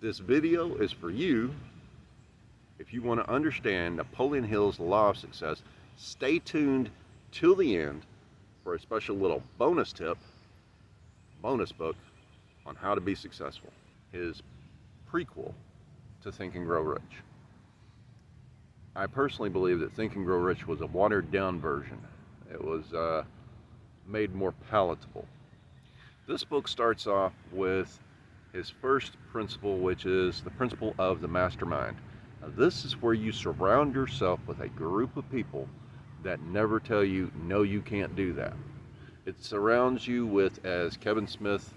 This video is for you if you want to understand Napoleon Hill's law of success. Stay tuned till the end for a special little bonus tip, bonus book on how to be successful. His prequel to Think and Grow Rich. I personally believe that Think and Grow Rich was a watered down version. It was made more palatable. This book starts off with his first principle, which is the principle of the mastermind. Now, this is where you surround yourself with a group of people that never tell you, no, you can't do that. It surrounds you with, as Kevin Smith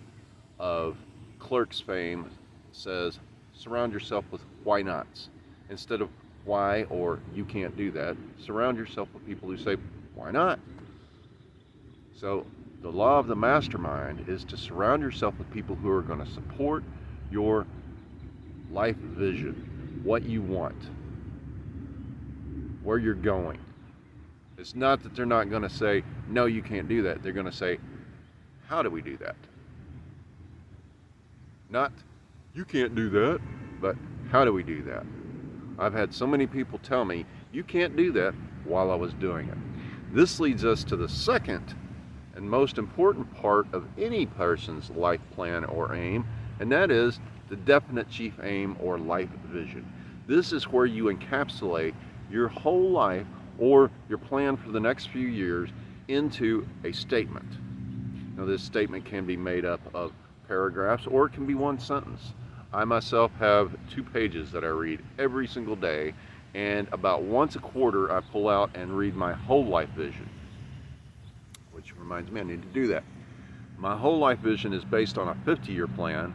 of Clerks fame says, surround yourself with why nots. Instead of why or you can't do that, surround yourself with people who say, why not? So the law of the mastermind is to surround yourself with people who are going to support your life vision, what you want, where you're going. It's not that they're not going to say, no, you can't do that. They're going to say, how do we do that? Not, you can't do that, but how do we do that? I've had so many people tell me, you can't do that, while I was doing it. This leads us to the second and most important part of any person's life plan or aim, and that is the definite chief aim or life vision. This is where you encapsulate your whole life or your plan for the next few years into a statement. Now, this statement can be made up of paragraphs or it can be one sentence. I myself have 2 pages that I read every single day, and about once a quarter I pull out and read my whole life vision, which reminds me I need to do that. My whole life vision is based on a 50-year plan,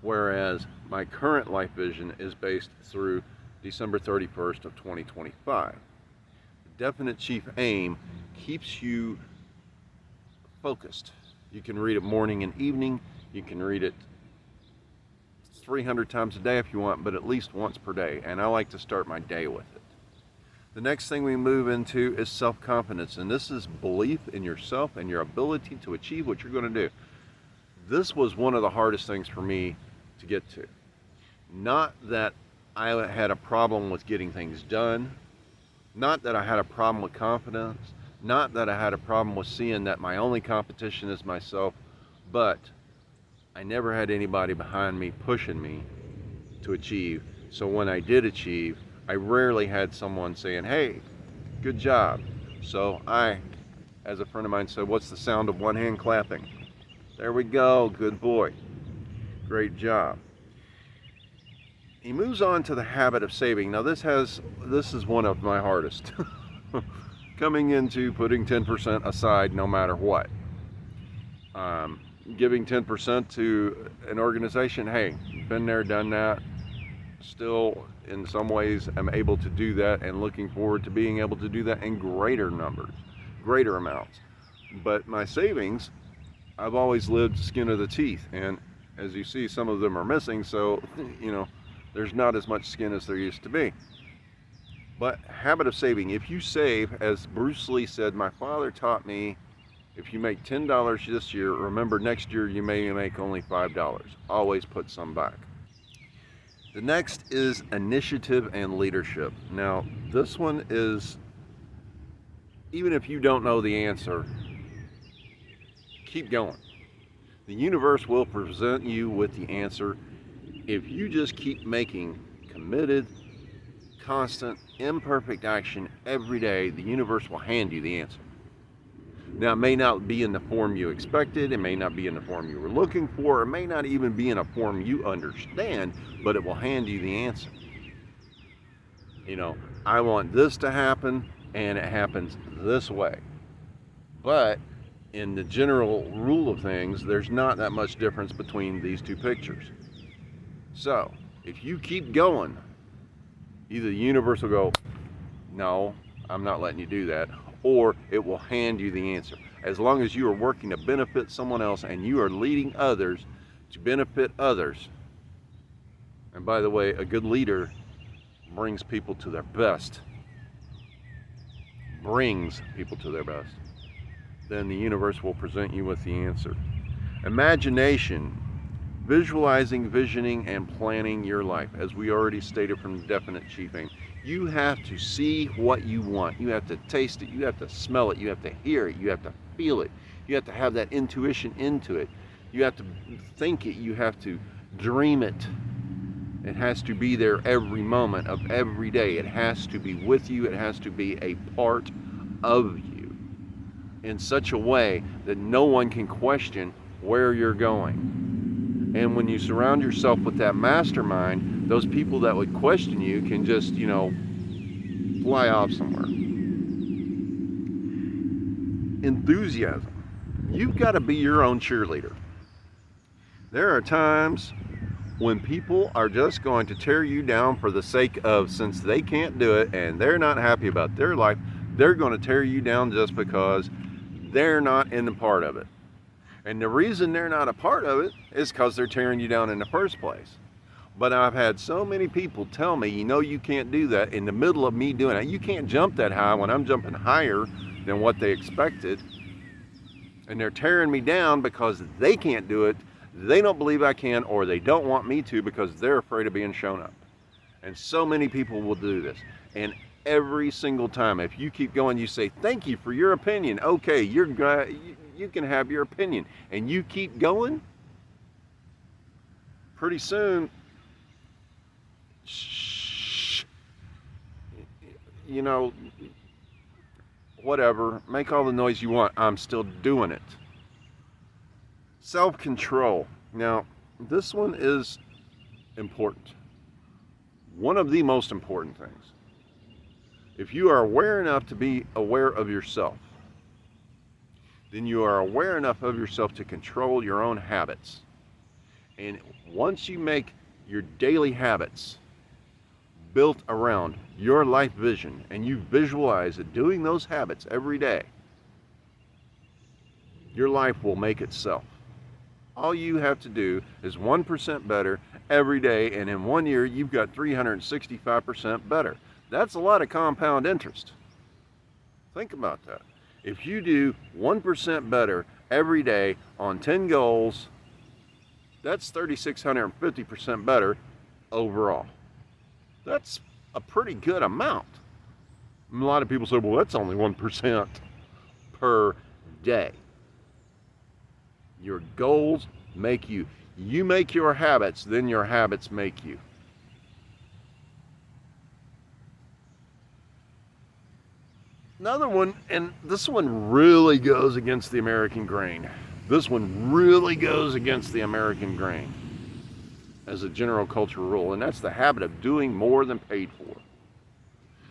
whereas my current life vision is based through December 31st of 2025. The definite chief aim keeps you focused. You can read it morning and evening. You can read it 300 times a day if you want, but at least once per day. And I like to start my day with it. The next thing we move into is self-confidence, and this is belief in yourself and your ability to achieve what you're going to do. This was one of the hardest things for me to get to. Not that I had a problem with getting things done, not that I had a problem with confidence, not that I had a problem with seeing that my only competition is myself, but I never had anybody behind me pushing me to achieve. So when I did achieve, I rarely had someone saying, hey, good job. So I, as a friend of mine said, what's the sound of one hand clapping? There we go, good boy. Great job. He moves on to the habit of saving. Now this is one of my hardest. Coming into putting 10% aside no matter what. Giving 10% to an organization, hey, been there, done that. Still, in some ways, I'm able to do that and looking forward to being able to do that in greater numbers, greater amounts. But my savings, I've always lived skin of the teeth. And as you see, some of them are missing. So, there's not as much skin as there used to be. But habit of saving. If you save, as Bruce Lee said, my father taught me, if you make $10 this year, remember next year you may make only $5. Always put some back. The next is initiative and leadership. Now, this one is, even if you don't know the answer, keep going. The universe will present you with the answer if you just keep making committed, constant, imperfect action every day. The universe will hand you the answer. Now, it may not be in the form you expected, it may not be in the form you were looking for, it may not even be in a form you understand, but it will hand you the answer. I want this to happen, and it happens this way. But in the general rule of things, there's not that much difference between these 2 pictures. So, if you keep going, either the universe will go, no, I'm not letting you do that, or it will hand you the answer. As long as you are working to benefit someone else and you are leading others to benefit others. And by the way, a good leader brings people to their best. Then the universe will present you with the answer. Imagination Visualizing, visioning, and planning your life. As we already stated from Definite Chiefing, you have to see what you want. You have to taste it. You have to smell it. You have to hear it. You have to feel it. You have to have that intuition into it. You have to think it. You have to dream it. It has to be there every moment of every day. It has to be with you. It has to be a part of you in such a way that no one can question where you're going. And when you surround yourself with that mastermind, those people that would question you can just, fly off somewhere. Enthusiasm. You've got to be your own cheerleader. There are times when people are just going to tear you down for the sake of, since they can't do it and they're not happy about their life, they're going to tear you down just because they're not in the part of it. And the reason they're not a part of it is because they're tearing you down in the first place. But I've had so many people tell me, you can't do that in the middle of me doing it. You can't jump that high when I'm jumping higher than what they expected. And they're tearing me down because they can't do it. They don't believe I can, or they don't want me to because they're afraid of being shown up. And so many people will do this. And every single time, if you keep going, you say, thank you for your opinion. Okay, you can have your opinion, and you keep going, pretty soon, whatever, make all the noise you want, I'm still doing it. Self-control. Now, this one is important. One of the most important things. If you are aware enough to be aware of yourself, then you are aware enough of yourself to control your own habits. And once you make your daily habits built around your life vision, and you visualize it doing those habits every day, your life will make itself. All you have to do is 1% better every day, and in 1 year you've got 365% better. That's a lot of compound interest. Think about that. If you do 1% better every day on 10 goals, that's 3,650% better overall. That's a pretty good amount. A lot of people say, well, that's only 1% per day. Your goals make you. You make your habits, then your habits make you. Another one, and this one really goes against the American grain. This one really goes against the American grain as a general cultural rule, and that's the habit of doing more than paid for.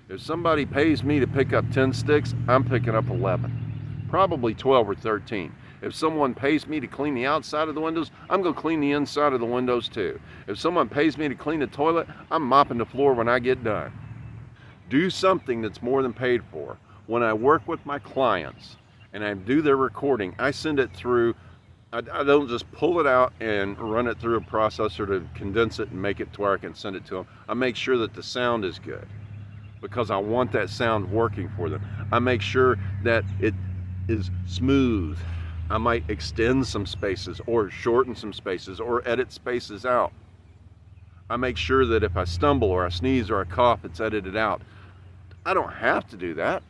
If somebody pays me to pick up 10 sticks, I'm picking up 11, probably 12 or 13. If someone pays me to clean the outside of the windows, I'm going to clean the inside of the windows too. If someone pays me to clean the toilet, I'm mopping the floor when I get done. Do something that's more than paid for. When I work with my clients and I do their recording, I send it through, I don't just pull it out and run it through a processor to condense it and make it to where I can send it to them. I make sure that the sound is good because I want that sound working for them. I make sure that it is smooth. I might extend some spaces or shorten some spaces or edit spaces out. I make sure that if I stumble or I sneeze or I cough, it's edited out. I don't have to do that.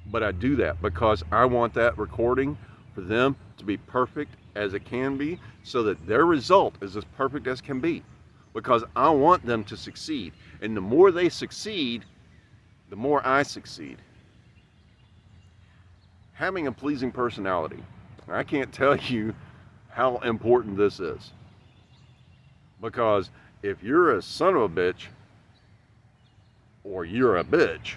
But I do that because I want that recording for them to be perfect as it can be, so that their result is as perfect as can be, because I want them to succeed. And the more they succeed, the more I succeed. Having a pleasing personality. I can't tell you how important this is, because if you're a son of a bitch or you're a bitch,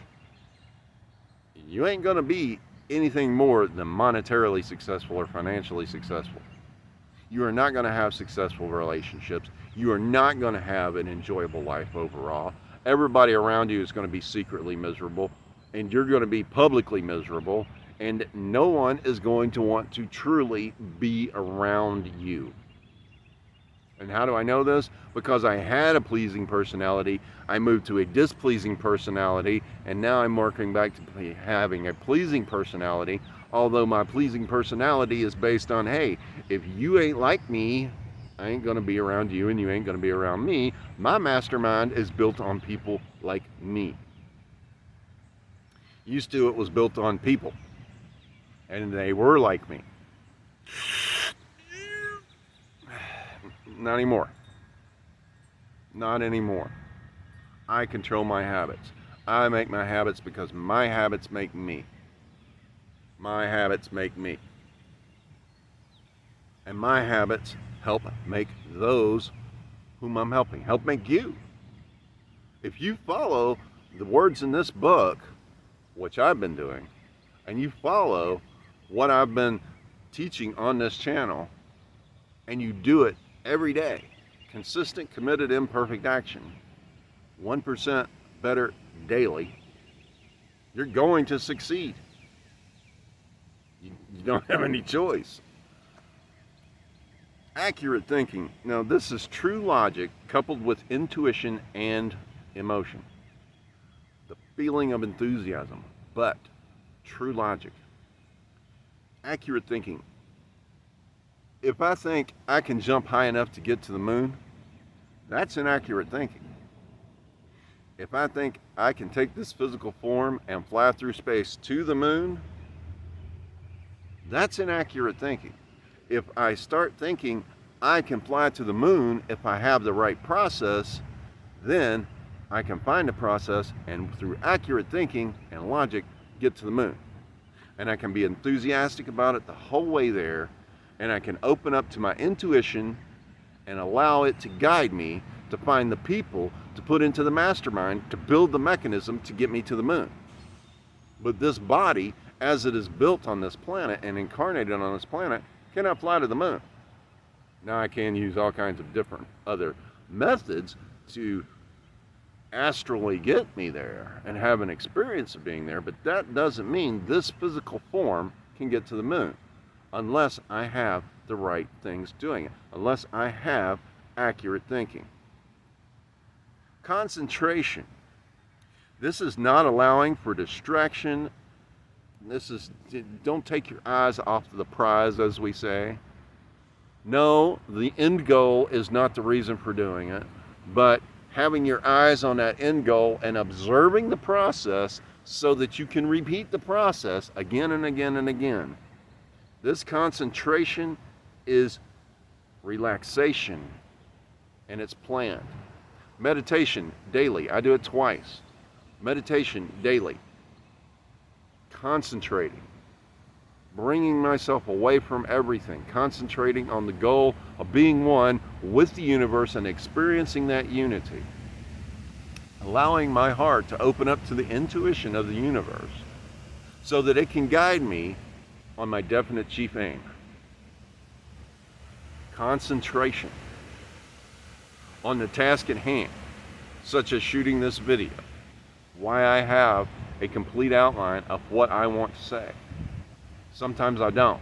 you ain't going to be anything more than monetarily successful or financially successful. You are not going to have successful relationships. You are not going to have an enjoyable life overall. Everybody around you is going to be secretly miserable, and you're going to be publicly miserable, and no one is going to want to truly be around you. And how do I know this? Because I had a pleasing personality, I moved to a displeasing personality, and now I'm working back to having a pleasing personality, although my pleasing personality is based on, hey, if you ain't like me, I ain't going to be around you, and you ain't going to be around me. My mastermind is built on people like me. Used to, it was built on people, and they were like me. Not anymore. Not anymore. I control my habits. I make my habits because my habits make me. My habits make me. And my habits help make those whom I'm helping, help make you. If you follow the words in this book, which I've been doing, and you follow what I've been teaching on this channel, and you do it every day, consistent, committed, imperfect action, 1% better daily, you're going to succeed. You don't have any choice. Accurate thinking. Now, this is true logic coupled with intuition and emotion. The feeling of enthusiasm, but true logic. Accurate thinking. If I think I can jump high enough to get to the moon, that's inaccurate thinking. If I think I can take this physical form and fly through space to the moon, that's inaccurate thinking. If I start thinking I can fly to the moon if I have the right process, then I can find the process and through accurate thinking and logic get to the moon. And I can be enthusiastic about it the whole way there, and I can open up to my intuition and allow it to guide me to find the people to put into the mastermind to build the mechanism to get me to the moon. But this body, as it is built on this planet and incarnated on this planet, cannot fly to the moon. Now I can use all kinds of different other methods to astrally get me there and have an experience of being there, but that doesn't mean this physical form can get to the moon unless I have the right things doing it, unless I have accurate thinking. Concentration. This is not allowing for distraction. This is, don't take your eyes off the prize, as we say. No, the end goal is not the reason for doing it, but having your eyes on that end goal and observing the process so that you can repeat the process again and again and again. This concentration is relaxation, and it's planned. Meditation daily. I do it twice. Meditation daily. Concentrating. Bringing myself away from everything. Concentrating on the goal of being one with the universe and experiencing that unity. Allowing my heart to open up to the intuition of the universe so that it can guide me on my definite chief aim. Concentration on the task at hand, such as shooting this video. Why I have a complete outline of what I want to say. Sometimes I don't.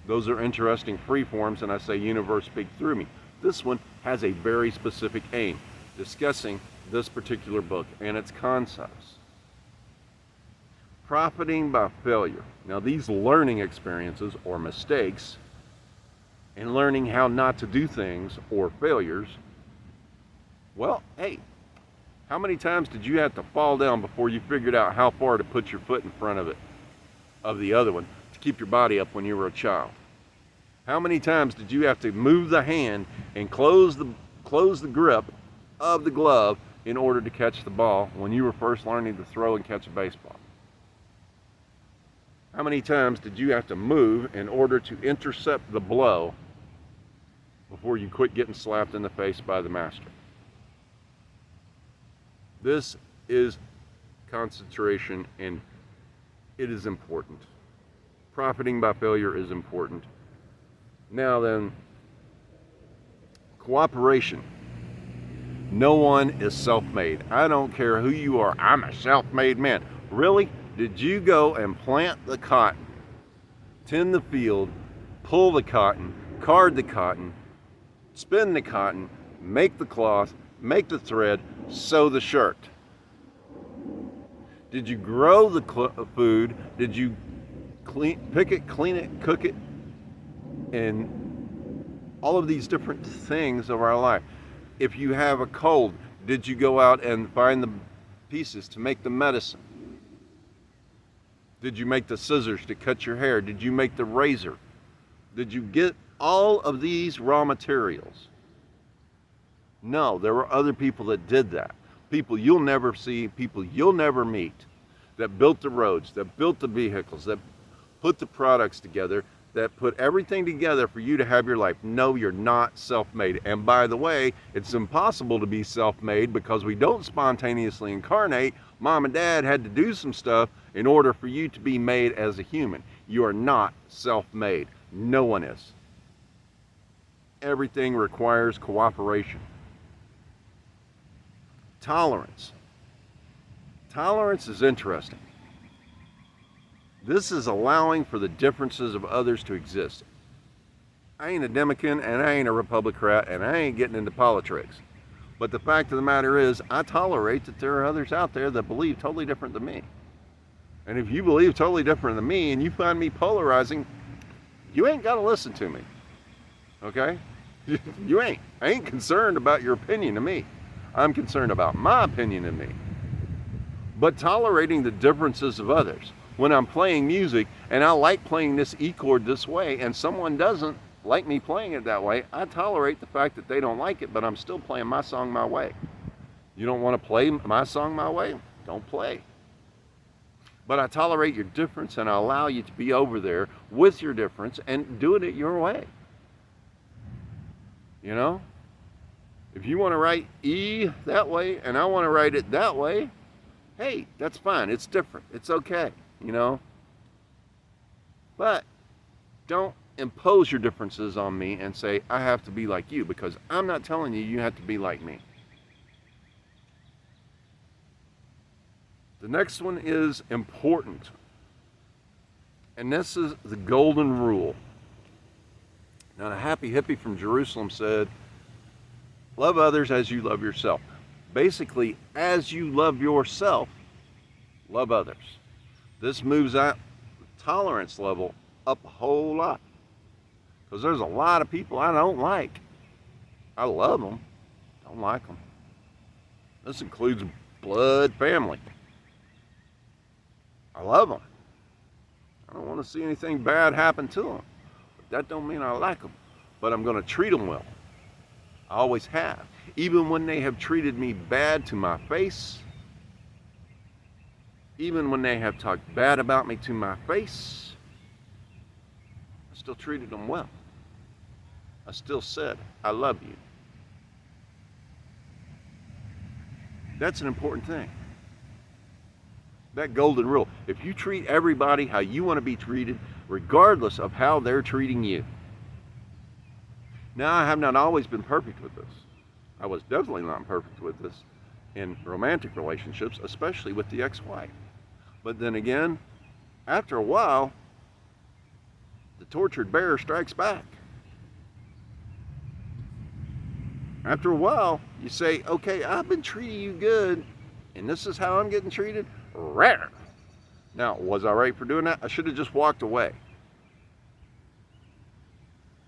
Those are interesting free forms, and I say, universe, speak through me. This one has a very specific aim, discussing this particular book and its concepts. Profiting by failure. Now, these learning experiences or mistakes and learning how not to do things or failures, well, hey, how many times did you have to fall down before you figured out how far to put your foot in front of it, of the other one, to keep your body up when you were a child? How many times did you have to move the hand and close the grip of the glove in order to catch the ball when you were first learning to throw and catch a baseball? How many times did you have to move in order to intercept the blow before you quit getting slapped in the face by the master? This is concentration, and it is important. Profiting by failure is important. Now then, cooperation. No one is self-made. I don't care who you are. I'm a self-made man. Really? Did you go and plant the cotton, tend the field, pull the cotton, card the cotton, spin the cotton, make the cloth, make the thread, sew the shirt? Did you grow the food? Did you pick it, clean it, cook it, and all of these different things of our life. If you have a cold, did you go out and find the pieces to make the medicine? Did you make the scissors to cut your hair? Did you make the razor? Did you get all of these raw materials? No, there were other people that did that. People you'll never see, people you'll never meet, that built the roads, that built the vehicles, that put the products together, that put everything together for you to have your life. No, you're not self-made. And by the way, it's impossible to be self-made because we don't spontaneously incarnate. Mom and dad had to do some stuff in order for you to be made as a human. You are not self-made. No one is. Everything requires cooperation. Tolerance. Tolerance is interesting. This is allowing for the differences of others to exist. I ain't a Democrat and I ain't a Republican and I ain't getting into politics. But the fact of the matter is, I tolerate that there are others out there that believe totally different than me. And if you believe totally different than me and you find me polarizing, you ain't got to listen to me. Okay? You ain't. I ain't concerned about your opinion of me. I'm concerned about my opinion of me. But tolerating the differences of others. When I'm playing music and I like playing this E chord this way and someone doesn't like me playing it that way, I tolerate the fact that they don't like it, but I'm still playing my song my way. You don't want to play my song my way? Don't play. But I tolerate your difference and I allow you to be over there with your difference and doing it your way. You know? If you want to write E that way and I want to write it that way, hey, that's fine. It's different. It's okay. You know? But don't impose your differences on me and say, I have to be like you, because I'm not telling you you have to be like me. The next one is important. And this is the golden rule. Now, the happy hippie from Jerusalem said, love others as you love yourself. Basically, as you love yourself, love others. This moves that tolerance level up a whole lot. Because there's a lot of people I don't like. I love them, don't like them. This includes blood family. I love them. I don't want to see anything bad happen to them. But that don't mean I like them. But I'm going to treat them well. I always have. Even when they have treated me bad to my face, even when they have talked bad about me to my face, I still treated them well. I still said, I love you. That's an important thing. That golden rule. If you treat everybody how you want to be treated, regardless of how they're treating you. Now, I have not always been perfect with this. I was definitely not perfect with this in romantic relationships, especially with the ex-wife. But then again, after a while, the tortured bear strikes back. After a while, you say, okay, I've been treating you good, and this is how I'm getting treated? Rare. Now, was I right for doing that? I should have just walked away.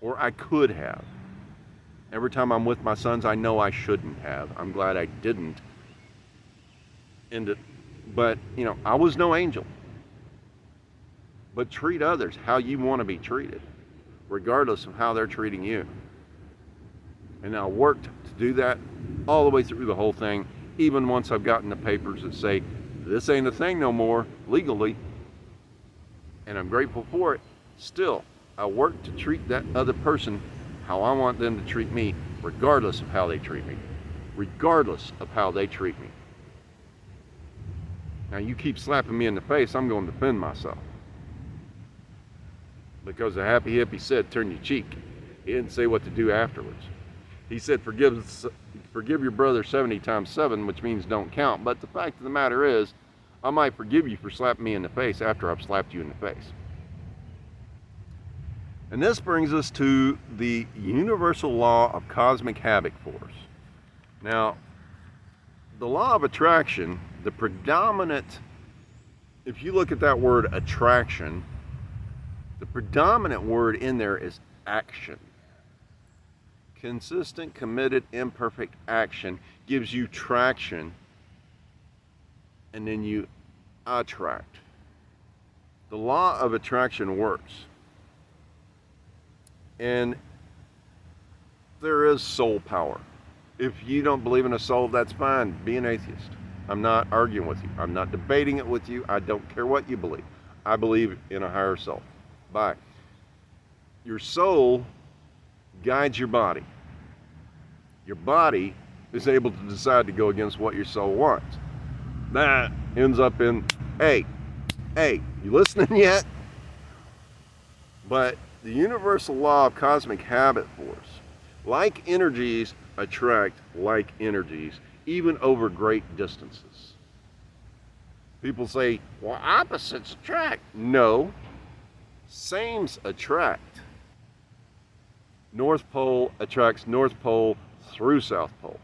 Or I could have. Every time I'm with my sons, I know I shouldn't have. I'm glad I didn't. But, you know, I was no angel. But treat others how you want to be treated, regardless of how they're treating you. And I worked to do that all the way through the whole thing, even once I've gotten the papers that say, this ain't a thing no more, legally. And I'm grateful for it. Still, I work to treat that other person how I want them to treat me, regardless of how they treat me. Regardless of how they treat me. Now, you keep slapping me in the face, I'm going to defend myself. Because the happy hippie said, turn your cheek. He didn't say what to do afterwards. He said, forgive your brother 70 times 7, which means don't count. But the fact of the matter is, I might forgive you for slapping me in the face after I've slapped you in the face. And this brings us to the universal law of cosmic havoc force. Now, the law of attraction, the predominant, if you look at that word attraction, the predominant word in there is action. Consistent, committed, imperfect action gives you traction, and then you attract. The law of attraction works. And there is soul power. If you don't believe in a soul, that's fine. Be an atheist. I'm not arguing with you. I'm not debating it with you. I don't care what you believe. I believe in a higher self. Bye. Your soul guides your body. Your body is able to decide to go against what your soul wants. That ends up in, hey, you listening yet? But the universal law of cosmic habit force, like energies attract like energies, even over great distances. People say, well, opposites attract. No, sames attract. North Pole attracts North Pole through South Pole.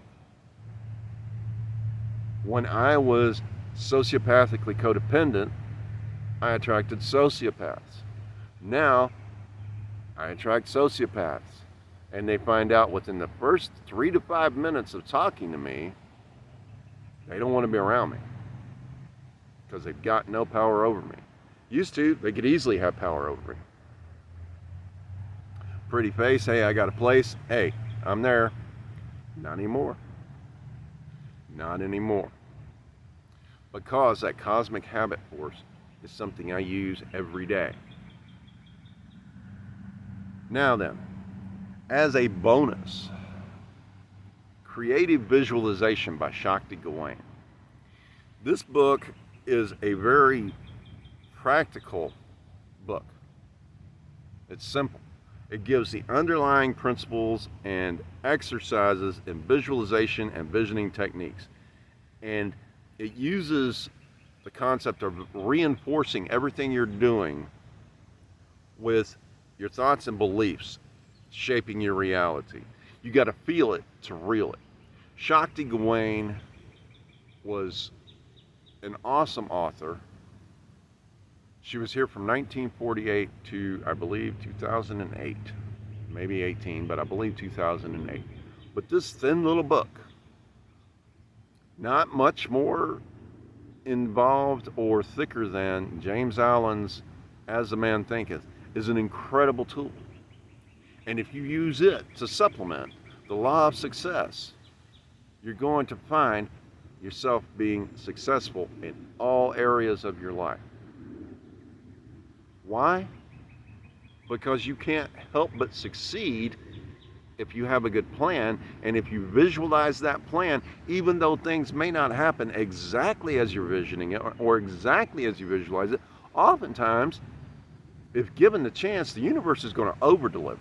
When I was sociopathically codependent, I attracted sociopaths. Now, I attract sociopaths. And they find out within the first 3 to 5 minutes of talking to me, they don't want to be around me because they've got no power over me. Used to, they could easily have power over me. Pretty face, hey, I got a place, hey, I'm there. Not anymore. Not anymore. Because that cosmic habit force is something I use every day. Now then, as a bonus, Creative Visualization by Shakti Gawain. This book is a very practical book. It's simple. It gives the underlying principles and exercises in visualization and visioning techniques. And it uses the concept of reinforcing everything you're doing with your thoughts and beliefs shaping your reality. You got to feel it to reel it. Shakti Gawain was an awesome author. She was here from 1948 to, I believe, 2008. Maybe 18, but I believe 2008. But this thin little book, not much more involved or thicker than James Allen's As a Man Thinketh, is an incredible tool. And if you use it to supplement the law of success, you're going to find yourself being successful in all areas of your life. Why? Because you can't help but succeed if you have a good plan, and if you visualize that plan, even though things may not happen exactly as you're visioning it or exactly as you visualize it, oftentimes, if given the chance, the universe is going to over-deliver.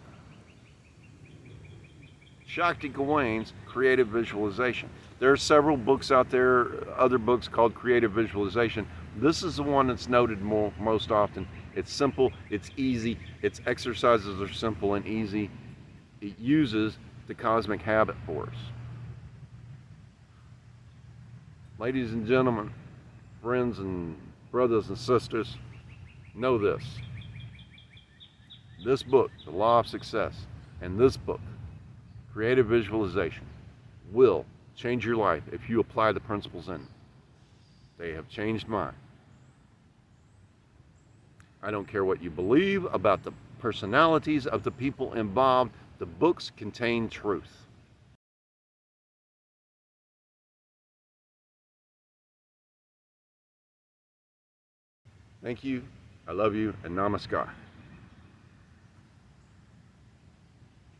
Shakti Gawain's Creative Visualization. There are several books out there, other books called Creative Visualization. This is the one that's noted most often. It's simple, it's easy, its exercises are simple and easy. It uses the cosmic habit force. Ladies and gentlemen, friends and brothers and sisters, know this. This book, The Law of Success, and this book, Creative Visualization, will change your life if you apply the principles in it. They have changed mine. I don't care what you believe about the personalities of the people involved. The books contain truth. Thank you. I love you, and namaskar.